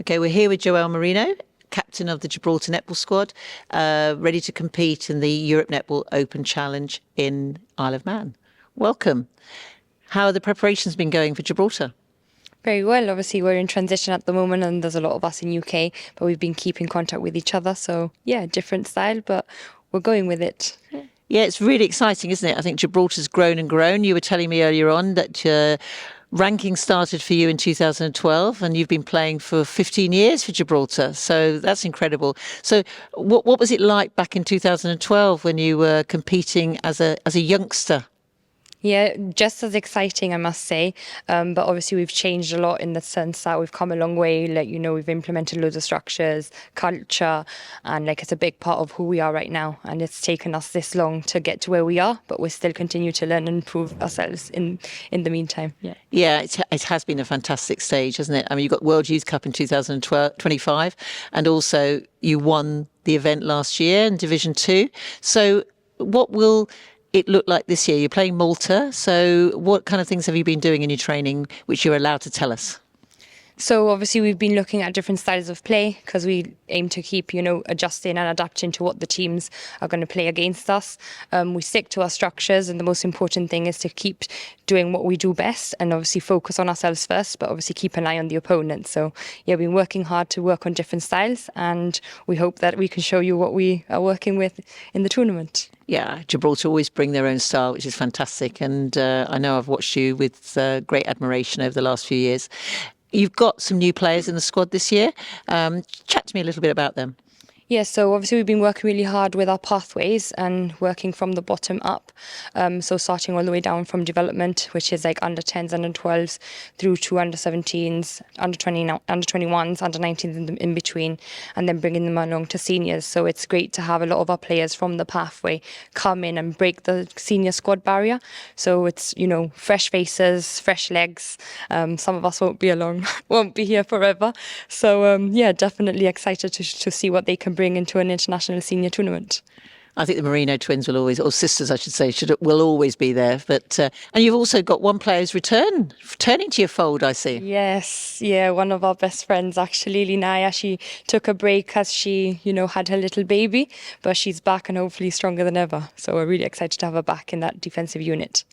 Okay, we're here with Joelle Marino, captain of the Gibraltar Netball squad, ready to compete in the Europe Netball Open Challenge in Isle of Man. Welcome. How have the preparations been going for Gibraltar? Very well. Obviously, we're in transition at the moment and there's a lot of us in UK, but we've been keeping contact with each other. So, yeah, different style, but we're going with it. Yeah, it's really exciting, isn't it? I think Gibraltar's grown and grown. You were telling me earlier on that ranking started for you in 2012 and you've been playing for 15 years for Gibraltar. So that's incredible. So what was it like back in 2012 when you were competing as a youngster? Yeah, just as exciting, I must say. But obviously, we've changed a lot in the sense that we've come a long way. We've implemented loads of structures, culture, and it's a big part of who we are right now. And it's taken us this long to get to where we are, but we still continue to learn and improve ourselves in the meantime. Yeah, it has been a fantastic stage, hasn't it? I mean, you got World Youth Cup in 2025, and also you won the event last year in Division 2. So what will it look like this year? You're playing Malta. So what kind of things have you been doing in your training, which you're allowed to tell us? So obviously we've been looking at different styles of play because we aim to keep, adjusting and adapting to what the teams are going to play against us. We stick to our structures, and the most important thing is to keep doing what we do best and obviously focus on ourselves first, but obviously keep an eye on the opponent. So yeah, we've been working hard to work on different styles, and we hope that we can show you what we are working with in the tournament. Yeah, Gibraltar always bring their own style, which is fantastic. And I know I've watched you with great admiration over the last few years. You've got some new players in the squad this year. Chat to me a little bit about them. Yeah, so obviously we've been working really hard with our pathways and working from the bottom up. So starting all the way down from development, which is like under 10s, under 12s, through to under 17s, under 21s, under 19s in between, and then bringing them along to seniors. So it's great to have a lot of our players from the pathway come in and break the senior squad barrier. So it's, fresh faces, fresh legs. Some of us won't be here forever. So yeah, definitely excited to see what they can bring into an international senior tournament. I think the Marino twins will always, or sisters, I should say, will always be there. But and you've also got one player's returning to your fold, I see. Yes, yeah, one of our best friends actually, Linaya. She took a break as she, had her little baby, but she's back and hopefully stronger than ever. So we're really excited to have her back in that defensive unit.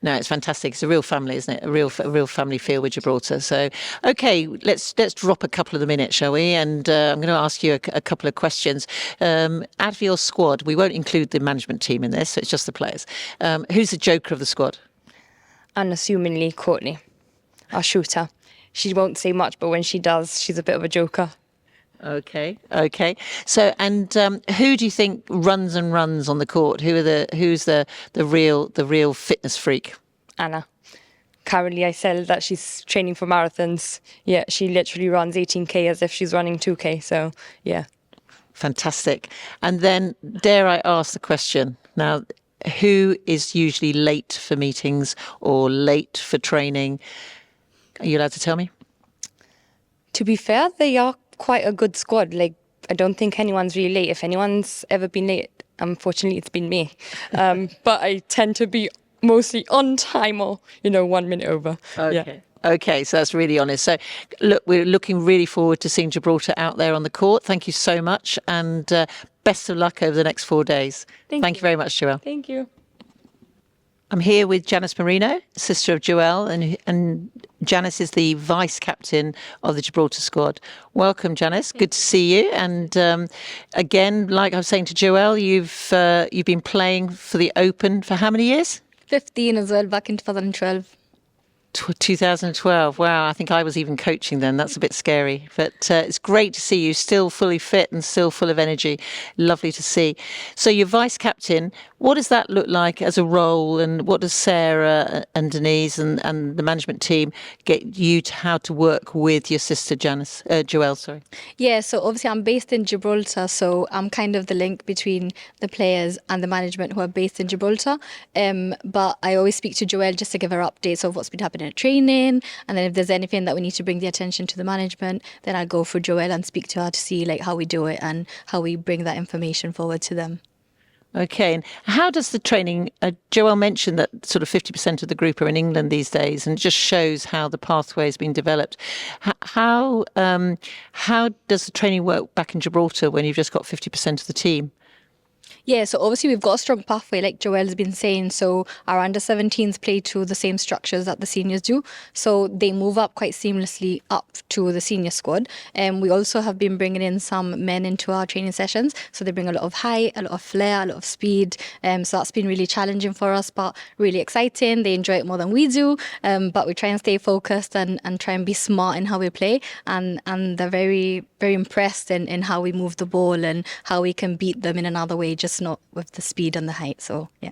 No, it's fantastic. It's a real family, isn't it? A real family feel with Gibraltar. So, okay, let's drop a couple of them in it, shall we? And I'm going to ask you a couple of questions. Out of your squad, we won't include the management team in this, so it's just the players. Who's the joker of the squad? Unassumingly, Courtney, our shooter. She won't say much, but when she does, she's a bit of a joker. Okay. So, and who do you think runs on the court? Who's the real fitness freak? Anna. Currently, I said that she's training for marathons. Yeah, she literally runs 18K as if she's running 2K. So, yeah. Fantastic. And then, dare I ask the question now? Who is usually late for meetings or late for training? Are you allowed to tell me? To be fair, they are quite a good squad. I don't think anyone's really late. If anyone's ever been late, unfortunately, it's been me. But I tend to be mostly on time or, 1 minute over. Okay. Yeah. Okay, so that's really honest. So, look, we're looking really forward to seeing Gibraltar out there on the court. Thank you so much, and best of luck over the next 4 days. Thank you very much, Joelle. Thank you. I'm here with Janice Marino, sister of Joelle, and Janice is the vice captain of the Gibraltar squad. Welcome, Janice. Good to see you. And again, like I was saying to Joelle, you've been playing for the Open for how many years? 15 as well, back in 2012. 2012. Wow, I think I was even coaching then. That's a bit scary. But it's great to see you still fully fit and still full of energy. Lovely to see. So you're vice captain. What does that look like as a role? And what does Sarah and Denise and the management team get you to how to work with your sister Joelle, sorry? Yeah, so obviously I'm based in Gibraltar, so I'm kind of the link between the players and the management who are based in Gibraltar. But I always speak to Joelle just to give her updates of what's been happening at training, and then if there's anything that we need to bring the attention to the management, then I'll go for Joelle and speak to her to see how we do it and how we bring that information forward to them. Okay, and how does the training? Joelle mentioned that sort of 50% of the group are in England these days, and it just shows how the pathway has been developed. How does the training work back in Gibraltar when you've just got 50% of the team? Yeah, so obviously we've got a strong pathway, like Joelle's been saying. So our under-17s play to the same structures that the seniors do. So they move up quite seamlessly up to the senior squad. And we also have been bringing in some men into our training sessions. So they bring a lot of height, a lot of flair, a lot of speed. So that's been really challenging for us, but really exciting. They enjoy it more than we do. But we try and stay focused and try and be smart in how we play. And they're very, very impressed in how we move the ball and how we can beat them in another way, just not with the speed and the height. So, yeah.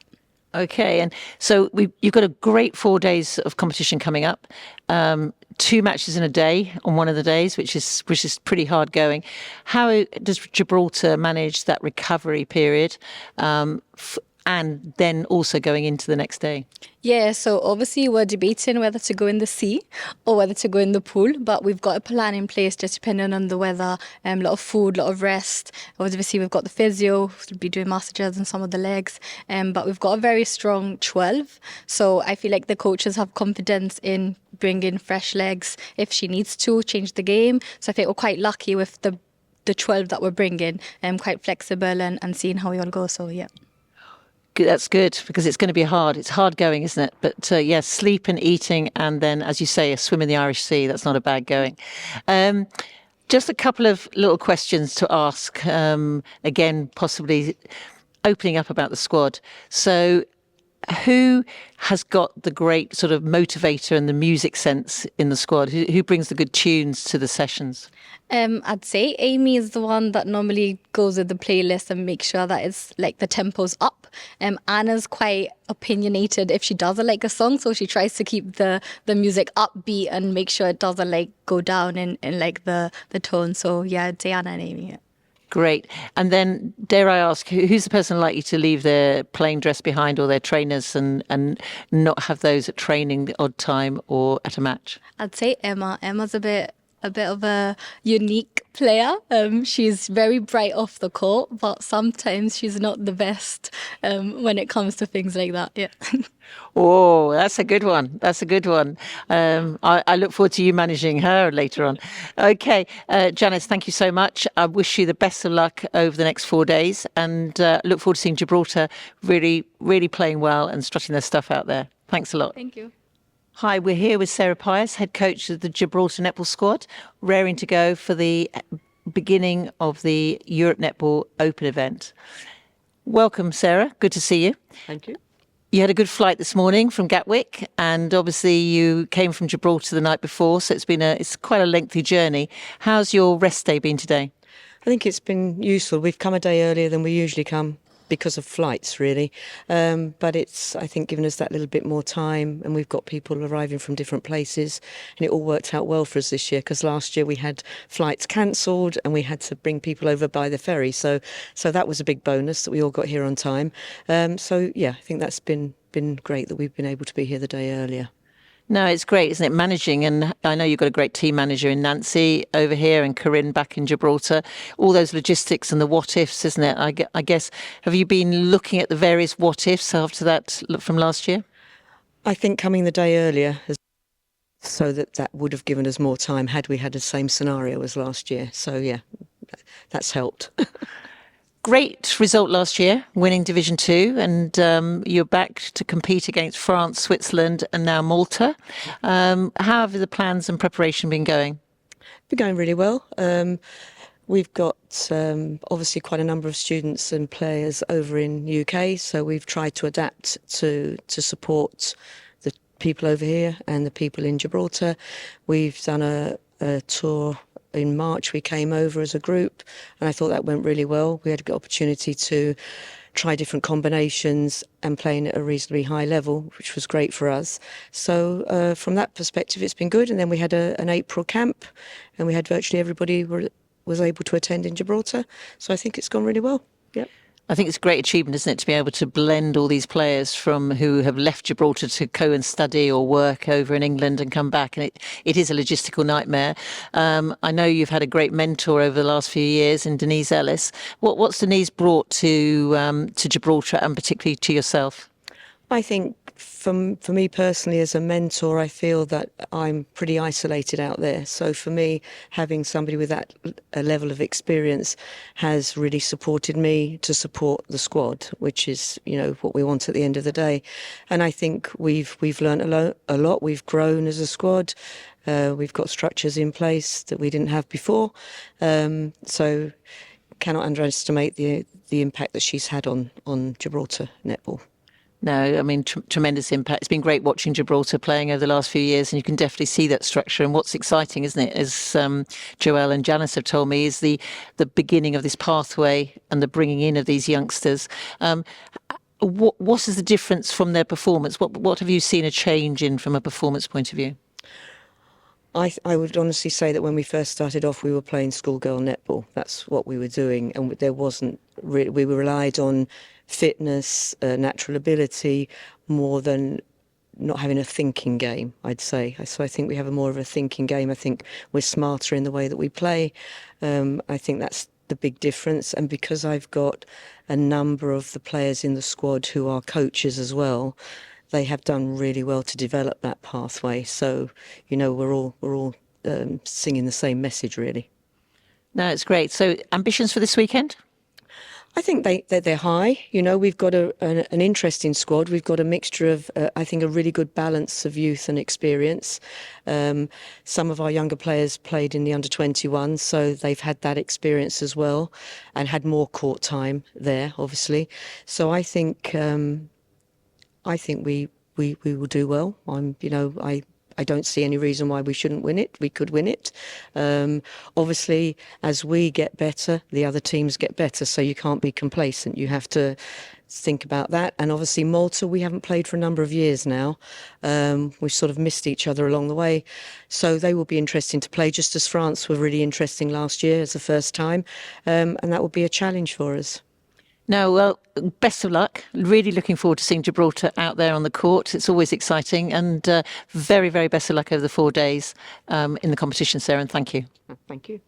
Okay, and so you've got a great 4 days of competition coming up. 2 matches in a day on one of the days, which is pretty hard going. How does Gibraltar manage that recovery period, and then also going into the next day? Yeah, so obviously we're debating whether to go in the sea or whether to go in the pool, but we've got a plan in place just depending on the weather, a lot of food, a lot of rest. Obviously we've got the physio, who'll be doing massages on some of the legs, but we've got a very strong 12. So I feel like the coaches have confidence in bringing fresh legs if she needs to change the game. So I think we're quite lucky with the 12 that we're bringing, quite flexible and seeing how we all go. So yeah. That's good because it's going to be hard. It's hard going, isn't it? But yes, sleep and eating, and then, as you say, a swim in the Irish Sea. That's not a bad going. Just a couple of little questions to ask. Again, possibly opening up about the squad. So, who has got the great sort of motivator and the music sense in the squad? Who brings the good tunes to the sessions? I'd say Amy is the one that normally goes with the playlist and makes sure that it's like the tempo's up. Anna's quite opinionated if she doesn't like a song, so she tries to keep the music upbeat and make sure it doesn't like go down in like the tone. So yeah, I'd say Anna and Amy. Yeah. Great. And then, dare I ask, who's the person likely to leave their playing dress behind or their trainers and not have those at training the odd time or at a match? I'd say Emma. Emma's a bit of a unique player. She's very bright off the court, but sometimes she's not the best when it comes to things like that. Yeah. Oh, that's a good one. That's a good one. I look forward to you managing her later on. Okay, Janice, thank you so much. I wish you the best of luck over the next 4 days, and look forward to seeing Gibraltar really, really playing well and strutting their stuff out there. Thanks a lot. Thank you. Hi, we're here with Sarah Pius, head coach of the Gibraltar Netball squad, raring to go for the beginning of the Europe Netball Open event. Welcome, Sarah. Good to see you. Thank you. You had a good flight this morning from Gatwick, and obviously you came from Gibraltar the night before, so it's quite a lengthy journey. How's your rest day been today? I think it's been useful. We've come a day earlier than we usually come because of flights, really. But it's, I think, given us that little bit more time, and we've got people arriving from different places, and it all worked out well for us this year, because last year we had flights cancelled and we had to bring people over by the ferry. So that was a big bonus that we all got here on time. So yeah, I think that's been great that we've been able to be here the day earlier. No, it's great, isn't it? Managing, and I know you've got a great team manager in Nancy over here and Corinne back in Gibraltar. All those logistics and the what ifs, isn't it? I guess, have you been looking at the various what ifs after that from last year? I think coming the day earlier so that would have given us more time had we had the same scenario as last year. So yeah, that's helped. Great result last year, winning Division 2, and you're back to compete against France, Switzerland, and now Malta. How have the plans and preparation been going? Been going really well. We've got obviously quite a number of students and players over in UK, so we've tried to adapt to support the people over here and the people in Gibraltar. We've done a tour. In March, we came over as a group, and I thought that went really well. We had a good opportunity to try different combinations and playing at a reasonably high level, which was great for us. So from that perspective, it's been good. And then we had an April camp, and we had virtually everybody was able to attend in Gibraltar. So I think it's gone really well. Yeah. I think it's a great achievement, isn't it, to be able to blend all these players from who have left Gibraltar to go and study or work over in England and come back. And it is a logistical nightmare. I know you've had a great mentor over the last few years in Denise Ellis. What's Denise brought to Gibraltar and particularly to yourself? I think for me personally, as a mentor, I feel that I'm pretty isolated out there. So for me, having somebody with that a level of experience has really supported me to support the squad, which is, you know, what we want at the end of the day. And I think we've learned a lot. We've grown as a squad. We've got structures in place that we didn't have before. So cannot underestimate the impact that she's had on Gibraltar netball. No, I mean, tremendous impact. It's been great watching Gibraltar playing over the last few years, and you can definitely see that structure. And what's exciting, isn't it, as Joelle and Janice have told me, is the beginning of this pathway and the bringing in of these youngsters. What is the difference from their performance? What have you seen a change in from a performance point of view? I would honestly say that when we first started off, we were playing schoolgirl netball. That's what we were doing, and there wasn't really, we relied on fitness, natural ability, more than not having a thinking game, I'd say. So I think we have more of a thinking game. I think we're smarter in the way that we play. I think that's the big difference. And because I've got a number of the players in the squad who are coaches as well, they have done really well to develop that pathway. So, you know, we're all singing the same message, really. No, it's great. So ambitions for this weekend? I think they're high. You know, we've got an interesting squad. We've got a mixture of, I think, a really good balance of youth and experience. Some of our younger players played in the under-21, so they've had that experience as well, and had more court time there, obviously. So I think we will do well. I don't see any reason why we shouldn't win it. We could win it. Obviously, as we get better, the other teams get better. So you can't be complacent. You have to think about that. And obviously, Malta, we haven't played for a number of years now. We've sort of missed each other along the way. So they will be interesting to play, just as France were really interesting last year as the first time. And that will be a challenge for us. No, well, best of luck. Really looking forward to seeing Gibraltar out there on the court. It's always exciting, and very, very best of luck over the 4 days in the competition, Sarah, and thank you. Thank you.